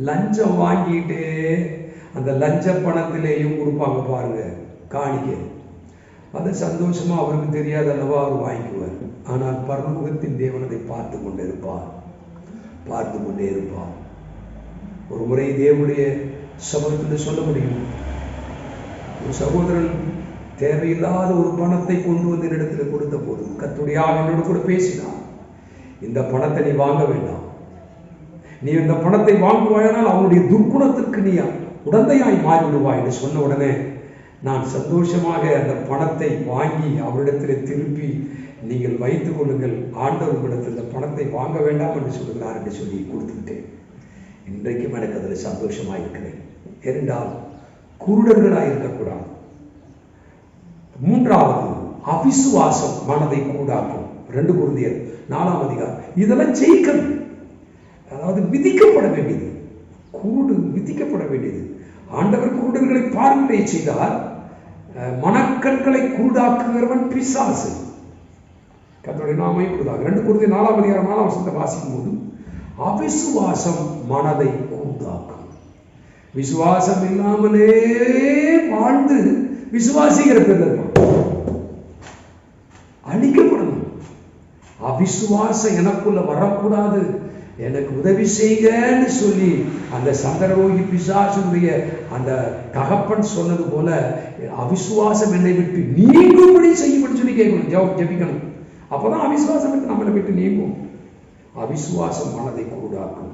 லஞ்சம் வாங்கிட்டு அந்த லஞ்ச பணத்திலேயும் கொடுப்பாங்க பாருங்க காணிக்க. அது சந்தோஷமா அவருக்கு தெரியாது அல்லவா, அவர் வாங்கிக்குவார். ஆனால் பரலோகத்தின் தேவன் அதை பார்த்து கொண்டே இருப்பார். ஒரு முறை தேவனுடைய சமூகத்தில் சொல்ல முடியும், ஒரு சகோதரன் தேவையில்லாத ஒரு பணத்தை கொண்டு வந்து என்னிடத்தில் கொடுத்த போது கர்த்தருடைய ஆவி என்னோடு கூட பேசினார். இந்த பணத்தை நீ வாங்க வேண்டாம், நீ இந்த பணத்தை வாங்குவாயானால் அவனுடைய துர்க்குணத்திற்கு நீ உடந்தையாய் மாறிவிடுவாய் என்று சொன்ன உடனே நான் சந்தோஷமாக அந்த பணத்தை வாங்கி அவரிடத்தில் திருப்பி, நீங்கள் வைத்துக் கொள்ளுங்கள், ஆண்டவர் உங்களிடத்தில் இந்த பணத்தை வாங்க வேண்டாம் என்று சொல்லுகிறார் என்று சொல்லி கொடுத்துவிட்டேன். இன்றைக்கும் எனக்கு அதில் சந்தோஷமாக இருக்கிறேன். இரண்டால் குருடர்களாக இருக்கக்கூடாது. மூன்றாவது அவிசுவாசம் மனதை கூடாக்கும். 2 கொரிந்தியர் 4ஆம் அதிகாரம். இதெல்லாம் ஜெயிக்கணும். அதாவது விதிக்கப்பட வேண்டியது, விதிக்கப்பட வேண்டியது. ஆண்டவர் குருடர்களை பார்வை செய்தார், மனக்கண்களை குருடாக்குகிறவன் பிசாசு. கர்த்தருடைய நாமமே கூடாது. 2 கொரிந்தியர் 4ஆம் அதிகாரம் 4ஆம் வசனத்தை வாசிக்கும் போது அவிசுவாசம் மனதை கூடாக்கும். விசுவாசம் இல்லாமலே வாழ்ந்து விசுவாசிக்கிற பேர் அழிக்கப்படணும். அவிசுவாசம் எனக்குள்ள வரக்கூடாது, எனக்கு உதவி செய்கன்னு சொல்லி அந்த சந்திரரோகி பிசாசுடைய அந்த தகப்பன் சொன்னது போல அவிசுவாசம் என்னை விட்டு நீங்கும்படி செய்யும்படி சொல்லி கேட்கணும், ஜெபிக்கணும். அப்பதான் அவிசுவாசம் நம்மளை விட்டு நீங்கும். அவிசுவாசம் மனதை கூடாக்கும்.